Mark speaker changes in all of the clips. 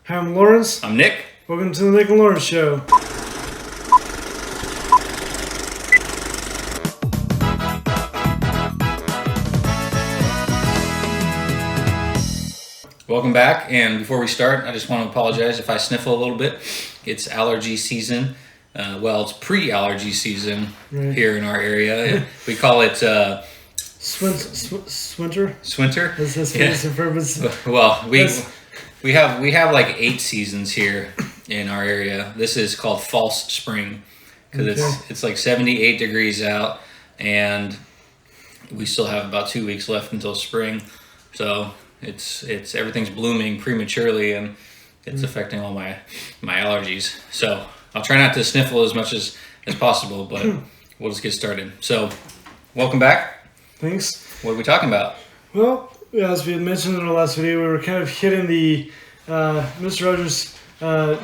Speaker 1: Hi, I'm Lawrence.
Speaker 2: I'm Nick.
Speaker 1: Welcome to the Nick and Lawrence Show.
Speaker 2: Welcome back, and before we start, I just want to apologize if I sniffle a little bit. It's allergy season. It's pre-allergy season here in our area. We call it
Speaker 1: Swinter?
Speaker 2: Swinter.
Speaker 1: Is this fancy purpose?
Speaker 2: Well, we have like 8 seasons here in our area. This is called false spring because it's like 78 degrees out, and we still have about 2 weeks left until spring. So it's everything's blooming prematurely, and it's affecting all my allergies. So I'll try not to sniffle as much as possible, but we'll just get started. So welcome back.
Speaker 1: Thanks.
Speaker 2: What are we talking about?
Speaker 1: Well, as we had mentioned in our last video, we were kind of hitting the Mr. Rogers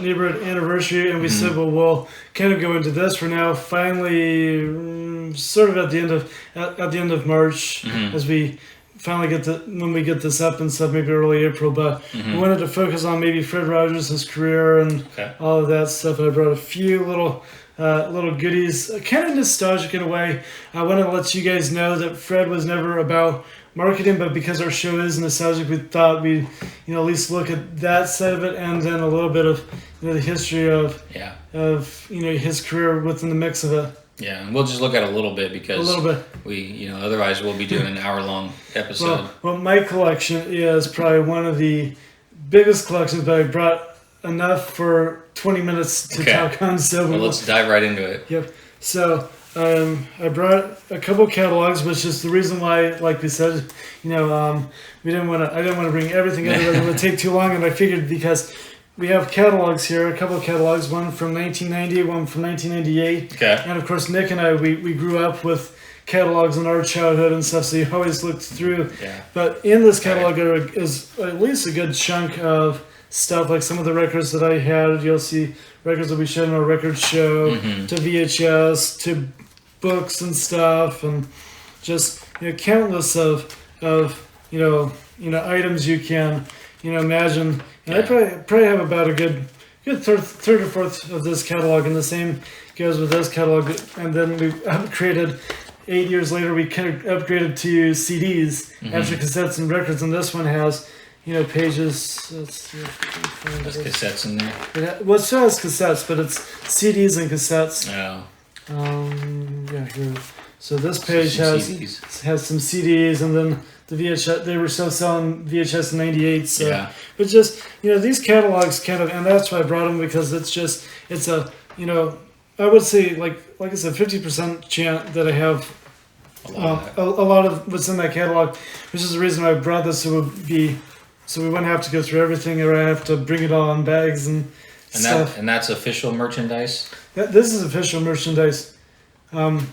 Speaker 1: neighborhood anniversary, and we said, well, we'll kind of go into this. We're now finally sort of at the end of March, as we finally when we get this up and stuff, maybe early April, but we wanted to focus on maybe Fred Rogers, his career, and all of that stuff. And I brought a few little goodies, kind of nostalgic in a way. I want to let you guys know that Fred was never about marketing, but because our show is nostalgic, we thought we'd at least look at that side of it, and then a little bit of the history of his career within the mix of it.
Speaker 2: Yeah, and we'll just look at a little bit because we otherwise we'll be doing an hour-long episode.
Speaker 1: Well, my collection is probably one of the biggest collections, but I brought enough for 20 minutes to talk on. So
Speaker 2: let's dive right into it.
Speaker 1: Yep. So I brought a couple catalogs, which is the reason why, like we said, I didn't want to bring everything in. It would take too long, and I figured because we have catalogs here, a couple of catalogs, one from 1990, one from 1998.
Speaker 2: Okay.
Speaker 1: And of course, Nick and I, we grew up with catalogs in our childhood and stuff, so you always looked through.
Speaker 2: Yeah.
Speaker 1: But in this catalog is at least a good chunk of stuff, like some of the records that I had. You'll see records that we showed in our record show, to VHS, to books and stuff, and just countless of items you can imagine. And I probably have about a good third or fourth of this catalog, and the same goes with this catalog. And then we upgraded 8 years later. We kind of upgraded to CDs after cassettes and records, and this one has pages. Let's see if we can
Speaker 2: There's cassettes in there.
Speaker 1: It still has cassettes, but it's CDs and cassettes.
Speaker 2: Oh.
Speaker 1: Here. So this page has some CDs, and then the VHS. They were still selling VHS in '98. So, but just these catalogs kind of, and that's why I brought them, because it's a I would say like I said, 50% chance that I have a lot of what's in that catalog, which is the reason I brought this. So we wouldn't have to go through everything, or I have to bring it all in bags and stuff.
Speaker 2: And that's official merchandise?
Speaker 1: This is official merchandise.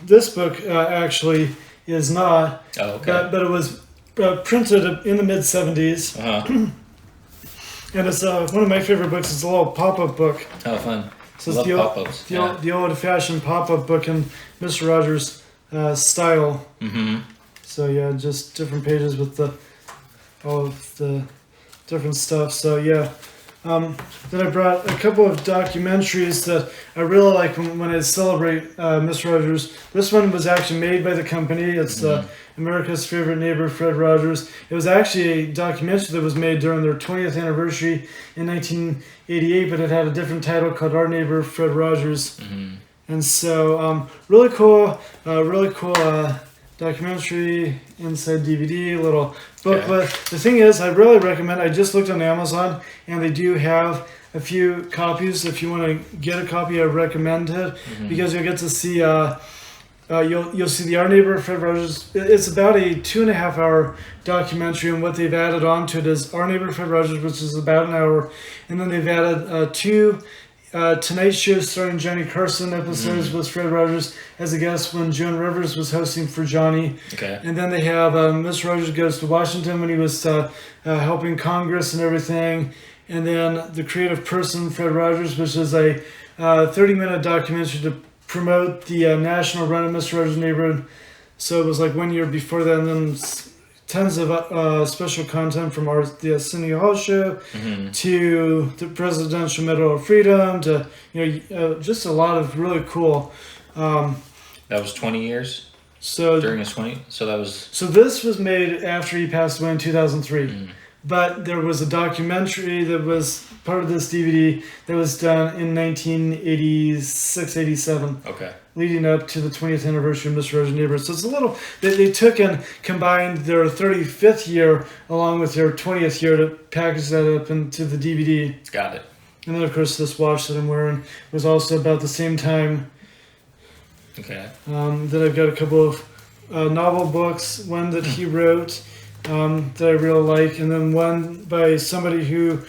Speaker 1: This book actually is not.
Speaker 2: Oh, okay.
Speaker 1: But it was printed in the mid-'70s. And it's one of my favorite books. It's a little pop-up book.
Speaker 2: Oh, fun.
Speaker 1: So
Speaker 2: Love pop-ups.
Speaker 1: The old-fashioned pop-up book in Mr. Rogers' style. So yeah, just different pages with all of the different stuff. So yeah. Then I brought a couple of documentaries that I really like when I celebrate Mr. Rogers. This one was actually made by the company. It's America's Favorite Neighbor, Fred Rogers. It was actually a documentary that was made during their 20th anniversary in 1988, but it had a different title called Our Neighbor, Fred Rogers. And so really cool documentary, inside DVD, a little booklet. The thing is, I really recommend, I just looked on Amazon, and they do have a few copies. If you want to get a copy, I recommend it, because you'll get to see, you'll see the Our Neighbor Fred Rogers. It's about a 2.5 hour documentary, and what they've added onto it is Our Neighbor Fred Rogers, which is about an hour, and then they've added 2 Tonight Show starring Johnny Carson episodes with Fred Rogers as a guest when Joan Rivers was hosting for Johnny.
Speaker 2: Okay.
Speaker 1: And then they have Mr. Rogers Goes to Washington when he was helping Congress and everything. And then The Creative Person, Fred Rogers, which is a 30-minute documentary to promote the national run of Mr. Rogers' Neighborhood. So it was like 1 year before that, and then tons of special content from the Arsenio Hall show to the Presidential Medal of Freedom to just a lot of really cool.
Speaker 2: That was 20 years.
Speaker 1: So
Speaker 2: during his 20, so that was.
Speaker 1: So this was made after he passed away in 2003. But there was a documentary that was part of this DVD that was done in 1986, 87.
Speaker 2: Okay.
Speaker 1: Leading up to the 20th anniversary of Mr. Rogers' Neighborhood. So it's a little, they took and combined their 35th year along with their 20th year to package that up into the DVD.
Speaker 2: Got it.
Speaker 1: And then, of course, this watch that I'm wearing was also about the same time.
Speaker 2: Okay.
Speaker 1: Then I've got a couple of novel books, one that he wrote that I really like, and then one by somebody who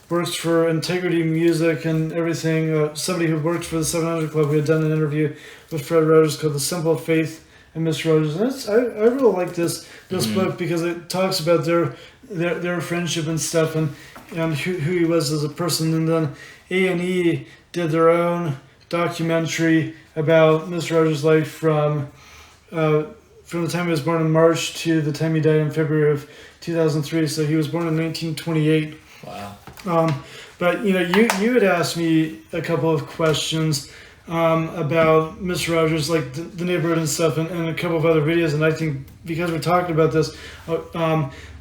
Speaker 1: works for Integrity Music and everything, somebody who worked for the 700 Club. We had done an interview with Fred Rogers called The Simple Faith and Mr. Rogers. And I really like this book because it talks about their friendship and stuff and who he was as a person. And then A&E did their own documentary about Mr. Rogers' life from the time he was born in March to the time he died in February of 2003. So he was born in 1928.
Speaker 2: Wow.
Speaker 1: But you had asked me a couple of questions about Mr. Rogers, like the neighborhood and stuff, and a couple of other videos. And I think because we're talking about this,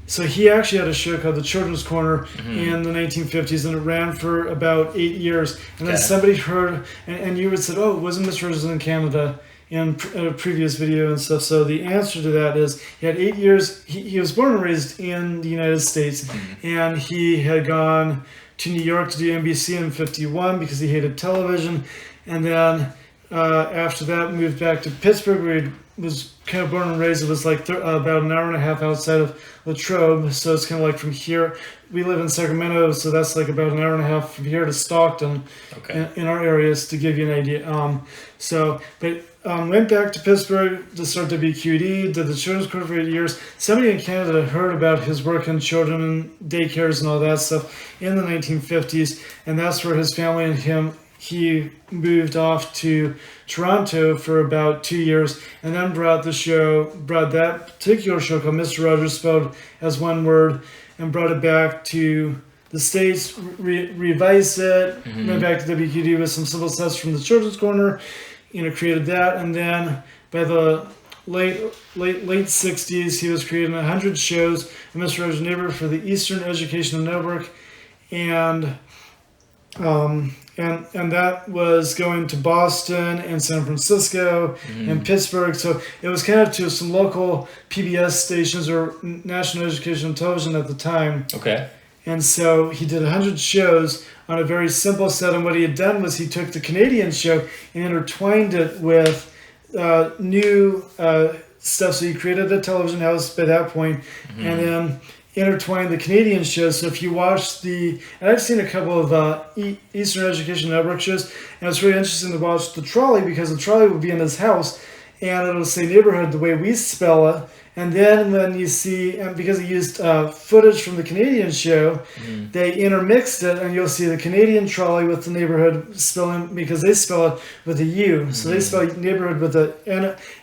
Speaker 1: so he actually had a show called The Children's Corner in the 1950s, and it ran for about 8 years. And then somebody heard, and you had said, "Oh, wasn't Mr. Rogers in Canada?" in a previous video and stuff. So the answer to that is he had 8 years. He was born and raised in the United States, and he had gone to New York to do NBC in 51 because he hated television. And then after that, moved back to Pittsburgh, where he was kind of born and raised. It was like about an hour and a half outside of Latrobe. So it's kind of like from here. We live in Sacramento, so that's like about an hour and a half from here to Stockton in our areas, to give you an idea. Went back to Pittsburgh to start WQD, did the Children's Corner for 8 years. Somebody in Canada heard about his work in children and daycares and all that stuff in the 1950s, and that's where his family and he moved off to Toronto for about 2 years, and then brought that particular show called Mr. Rogers, spelled as one word, and brought it back to the States, revised it, went back to WQD with some simple sets from the Children's Corner, created that, and then by the late 60s, he was creating 100 shows in Mr. Rogers' Neighborhood for the Eastern Educational Network, and that was going to Boston and San Francisco and Pittsburgh. So it was kind of to some local PBS stations or National Educational Television at the time.
Speaker 2: Okay.
Speaker 1: And so he did 100 shows on a very simple set. And what he had done was he took the Canadian show and intertwined it with new stuff. So he created a television house by that point, and then intertwined the Canadian shows. So if you watch and I've seen a couple of Eastern Education Network shows, and it's really interesting to watch the trolley, because the trolley will be in his house and it'll say neighborhood the way we spell it. And then when you see, and because he used footage from the Canadian show, they intermixed it, and you'll see the Canadian trolley with the neighborhood spelling, because they spell it with a U. So they spell neighborhood with a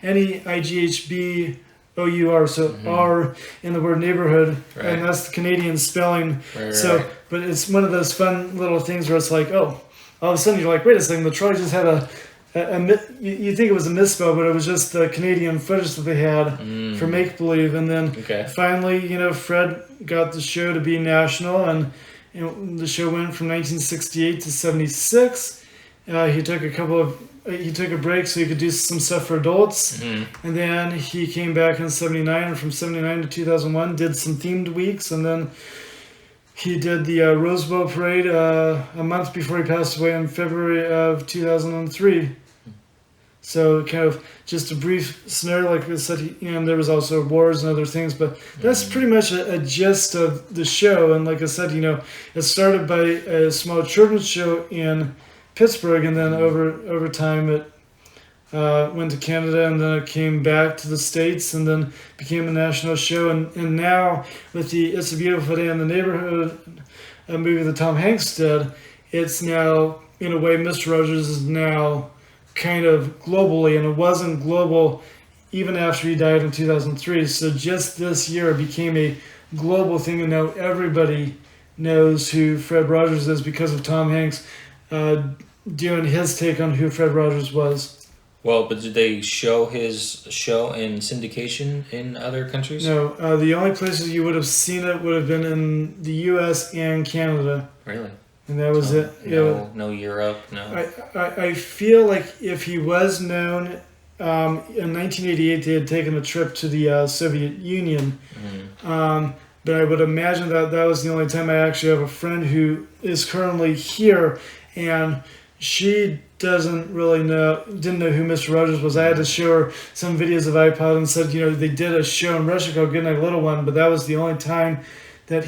Speaker 1: N-E-I-G-H-B-O-U-R, so R in the word neighborhood, and that's the Canadian spelling. But it's one of those fun little things where it's like, oh, all of a sudden you're like, wait a second, the trolley just had you think it was a misspell, but it was just the Canadian footage that they had for Make Believe. And then finally, Fred got the show to be national, and the show went from 1968 to 76. He took a break so he could do some stuff for adults, and then he came back in 79, and from 79 to 2001 did some themed weeks, and then he did the Rose Bowl Parade a month before he passed away in February of 2003. So kind of just a brief scenario, like I said, there was also wars and other things, but that's pretty much a gist of the show. And like I said, it started by a small children's show in Pittsburgh, and then over time it went to Canada, and then it came back to the States, and then became a national show. And now with the It's a Beautiful Day in the Neighborhood, a movie that Tom Hanks did, it's now, in a way, Mr. Rogers is now kind of globally, and it wasn't global even after he died in 2003. So just this year it became a global thing, and now everybody knows who Fred Rogers is because of Tom Hanks doing his take on who Fred Rogers was.
Speaker 2: Well, but did they show his show in syndication in other countries?
Speaker 1: No, the only places you would have seen it would have been in the U.S. and Canada.
Speaker 2: Really?
Speaker 1: And that was it.
Speaker 2: No Europe, no.
Speaker 1: I feel like if he was known, in 1988 they had taken a trip to the Soviet Union. But I would imagine that was the only time. I actually have a friend who is currently here, and she didn't know who Mr. Rogers was. I had to show her some videos of iPod and said, they did a show in Russia called Good Night Little One, but that was the only time that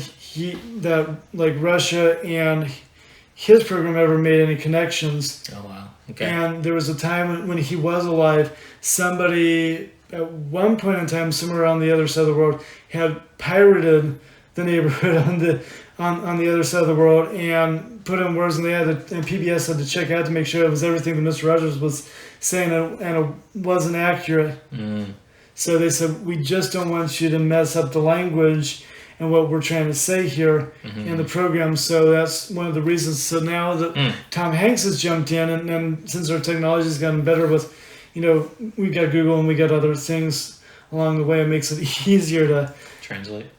Speaker 1: Russia and his program ever made any connections.
Speaker 2: Oh, wow. Okay.
Speaker 1: And there was a time when he was alive, somebody at one point in time, somewhere on the other side of the world, had pirated the neighborhood on the other side of the world and put in words, and PBS had to check out to make sure it was everything that Mr. Rogers was saying, and it wasn't accurate. So they said, we just don't want you to mess up the language and what we're trying to say here in the program. So that's one of the reasons. So now that Tom Hanks has jumped in, and since our technology has gotten better with, we got Google and we got other things along the way, it makes it easier to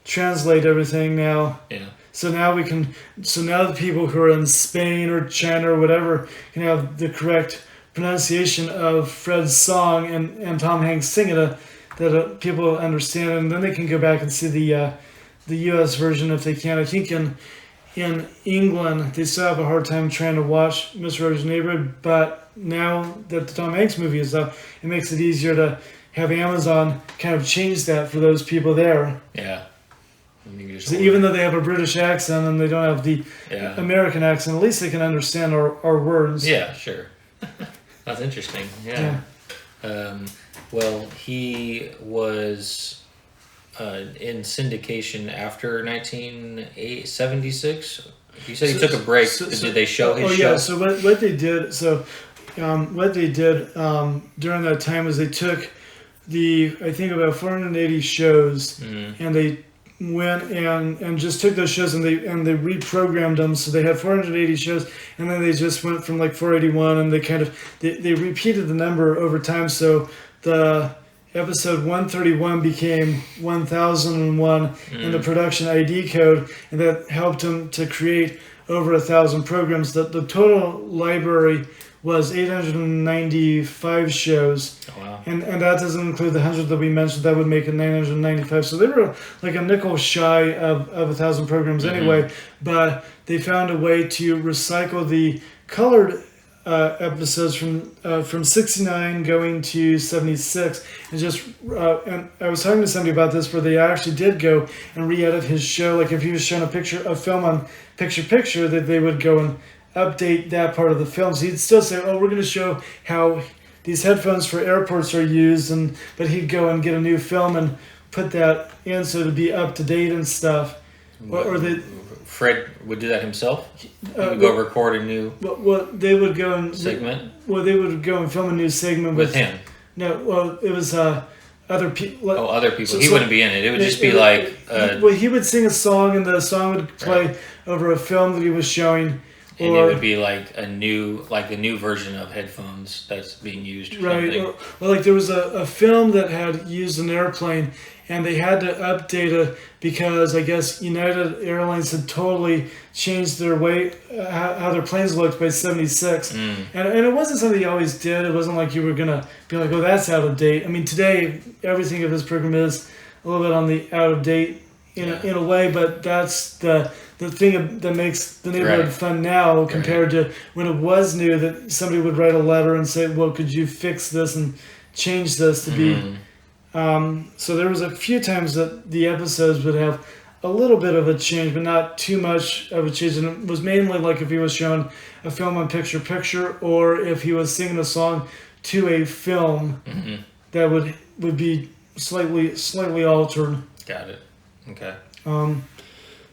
Speaker 1: translate everything now.
Speaker 2: Yeah.
Speaker 1: So now the people who are in Spain or China or whatever can have the correct pronunciation of Fred's song and Tom Hanks singing it, that people understand, and then they can go back and see the U.S. version if they can. I think in England they still have a hard time trying to watch Mr. Rogers' Neighborhood, but now that the Tom Hanks movie is up, it makes it easier to have Amazon kind of change that for those people there.
Speaker 2: Yeah.
Speaker 1: So even though they have a British accent and they don't have the American accent, at least they can understand our words.
Speaker 2: Yeah, sure. That's interesting. Yeah. Well, he was in syndication after 1976. You said he took a break. Did they show his show?
Speaker 1: Yeah. So what they did? During that time was they took I think about 480 shows, and they went and just took those shows and they reprogrammed them. So they had 480 shows, and then they just went from like 481, and they repeated the number over time. So the episode 131 became 1001 in the production ID code, and that helped them to create over 1,000 programs. The total library was 895 shows.
Speaker 2: Oh, wow.
Speaker 1: And that doesn't include the 100 that we mentioned. That would make it 995. So they were like a nickel shy of 1,000 programs anyway. But they found a way to recycle the colored episodes from 69 going to 76, and and I was talking to somebody about this where they actually did go and re-edit his show. Like if he was showing a film on picture, that they would go and update that part of the film. So he'd still say, "Oh, we're going to show how these headphones for airports are used," but he'd go and get a new film and put that in so to be up to date and stuff.
Speaker 2: Fred would do that himself? He would go record a new
Speaker 1: they would go and
Speaker 2: segment?
Speaker 1: They would go and film a new segment
Speaker 2: with him?
Speaker 1: No, well, it was other people.
Speaker 2: Other people. He wouldn't be in it. It would just be like...
Speaker 1: he would sing a song, and the song would play over a film that he was showing.
Speaker 2: And it would be like a new version of headphones that's being used.
Speaker 1: Right. Like there was a film that had used an airplane, and they had to update it because I guess United Airlines had totally changed their way, how their planes looked by 76. And it wasn't something you always did. It wasn't like you were going to be like, oh, that's out of date. I mean, today, everything of this program is a little bit on the out of date in a way, but that's the thing that makes the neighborhood fun now compared to when it was new, that somebody would write a letter and say, well, could you fix this and change this to be... So there was a few times that the episodes would have a little bit of a change, but not too much of a change. And it was mainly like if he was showing a film on picture, or if he was singing a song to a film that would be slightly altered.
Speaker 2: Got it. Okay.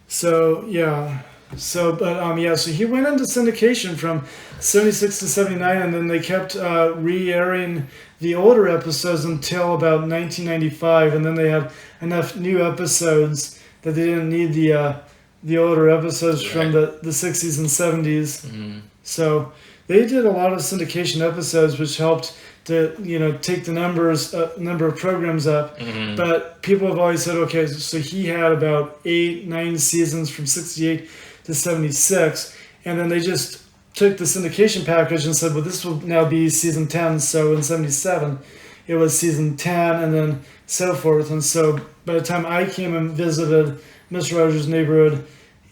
Speaker 1: So yeah. So he went into syndication from 76 to 79, and then they kept re-airing the older episodes until about 1995, and then they had enough new episodes that they didn't need the older episodes from the 60s and 70s.
Speaker 2: Mm-hmm.
Speaker 1: So they did a lot of syndication episodes, which helped to take the number of programs up.
Speaker 2: Mm-hmm.
Speaker 1: But people have always said, okay, so he had about 8-9 seasons from 68 to 76, and then they just took the syndication package and said, well, this will now be season 10. So in 77 it was season 10, and then so forth. And so by the time I came and visited Mr. Rogers' Neighborhood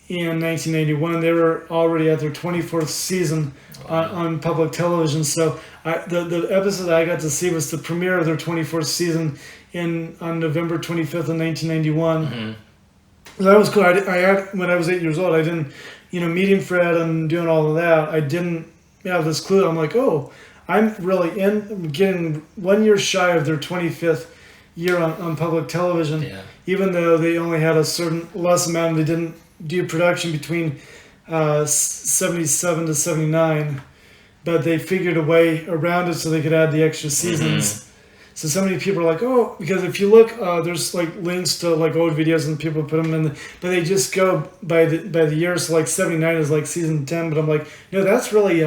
Speaker 1: in 1981, they were already at their 24th season on public television. So the episode that I got to see was the premiere of their 24th season on November 25th of 1991.
Speaker 2: Mm-hmm.
Speaker 1: That was cool. I had, when I was 8 years old, I didn't, meeting Fred and doing all of that, I didn't have this clue. I'm like, oh, I'm really getting 1 year shy of their 25th year on public television.
Speaker 2: Yeah.
Speaker 1: Even though they only had a certain less amount, they didn't do production between 77 to 79, but they figured a way around it so they could add the extra seasons.
Speaker 2: Mm-hmm.
Speaker 1: So many people are like, oh, because if you look, there's like links to like old videos and people put them in, but they just go by the years. So like 79 is like season 10, but I'm like, no, that's really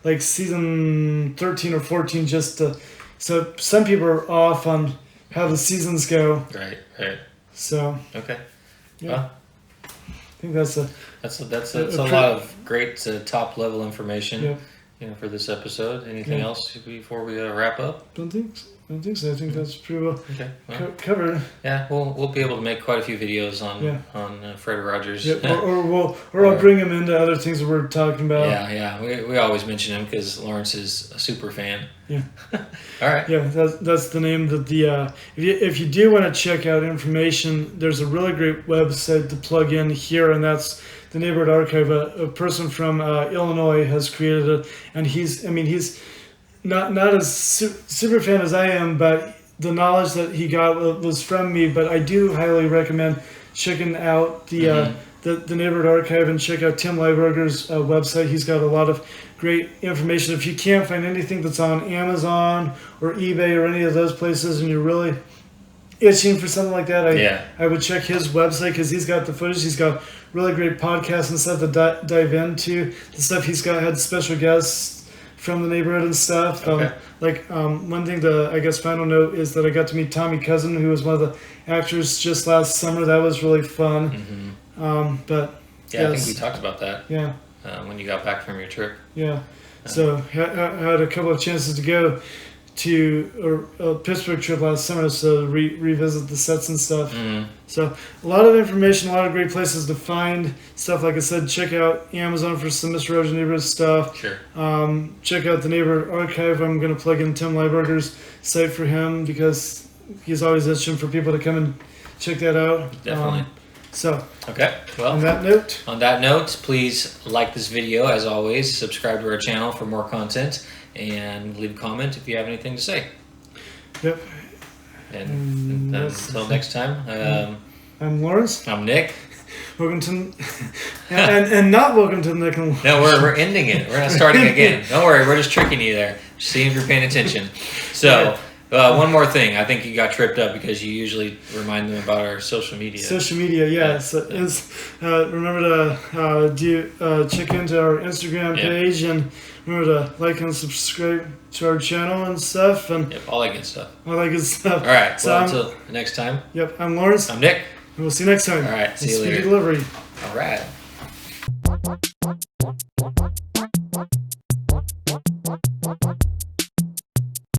Speaker 1: like season 13 or 14. So some people are off on how the seasons go.
Speaker 2: Right.
Speaker 1: So
Speaker 2: Okay.
Speaker 1: yeah,
Speaker 2: Well,
Speaker 1: I think that's
Speaker 2: a lot of great top level information.
Speaker 1: Yeah.
Speaker 2: For this episode. Anything
Speaker 1: Yeah.
Speaker 2: else before we wrap up?
Speaker 1: Don't think so. I think that's pretty well
Speaker 2: Okay. Well,
Speaker 1: covered.
Speaker 2: yeah, we'll be able to make quite a few videos on Fred Rogers.
Speaker 1: Yeah, or I'll bring him into other things that we're talking about.
Speaker 2: Yeah. We always mention him because Lawrence is a super fan.
Speaker 1: Yeah.
Speaker 2: All right.
Speaker 1: Yeah, that's the name that if you do want to check out information, there's a really great website to plug in here, and that's the Neighborhood Archive. A person from Illinois has created it, and he's not as super fan as I am, but the knowledge that he got was from me. But I do highly recommend checking out the Neighborhood Archive and check out Tim Lieberger's website. He's got a lot of great information. If you can't find anything that's on Amazon or eBay or any of those places, and you're really itching for something like that, I would check his website because he's got the footage. He's got really great podcasts and stuff to dive into. The stuff he's had special guests from the neighborhood and stuff.
Speaker 2: Okay.
Speaker 1: One thing to, I guess, final note is that I got to meet Tommy Cousin, who was one of the actors just last summer. That was really fun.
Speaker 2: Mm-hmm.
Speaker 1: But
Speaker 2: yeah, I think we talked about that.
Speaker 1: Yeah.
Speaker 2: When you got back from your trip.
Speaker 1: Yeah. So I had a couple of chances to go to a Pittsburgh trip last summer, so revisit the sets and stuff.
Speaker 2: Mm.
Speaker 1: So a lot of information, a lot of great places to find stuff. Like I said, check out Amazon for some Mr. Rogers Neighborhood stuff.
Speaker 2: Sure.
Speaker 1: Check out the Neighborhood Archive. I'm going to plug in Tim Lieberger's site for him because he's always itching for people to come and check that out.
Speaker 2: Definitely. Okay. Well,
Speaker 1: on that note,
Speaker 2: please like this video as always. Subscribe to our channel for more content. And leave a comment if you have anything to say.
Speaker 1: Yep.
Speaker 2: And until next time,
Speaker 1: I'm Lawrence.
Speaker 2: I'm Nick.
Speaker 1: Welcome to, and not welcome to Nick and Lawrence.
Speaker 2: No, we're ending it. We're not starting again. Don't worry, we're just tricking you there. Just seeing if you're paying attention. So, one more thing. I think you got tripped up because you usually remind them about our social media.
Speaker 1: Social media, yeah. So remember to check into our Instagram page and remember to like and subscribe to our channel and stuff. And
Speaker 2: all that good stuff.
Speaker 1: All that good stuff.
Speaker 2: All right. So until next time.
Speaker 1: Yep. I'm Lawrence.
Speaker 2: I'm Nick.
Speaker 1: And we'll see you next time.
Speaker 2: All right. See you later.
Speaker 1: Speedy delivery.
Speaker 2: All right.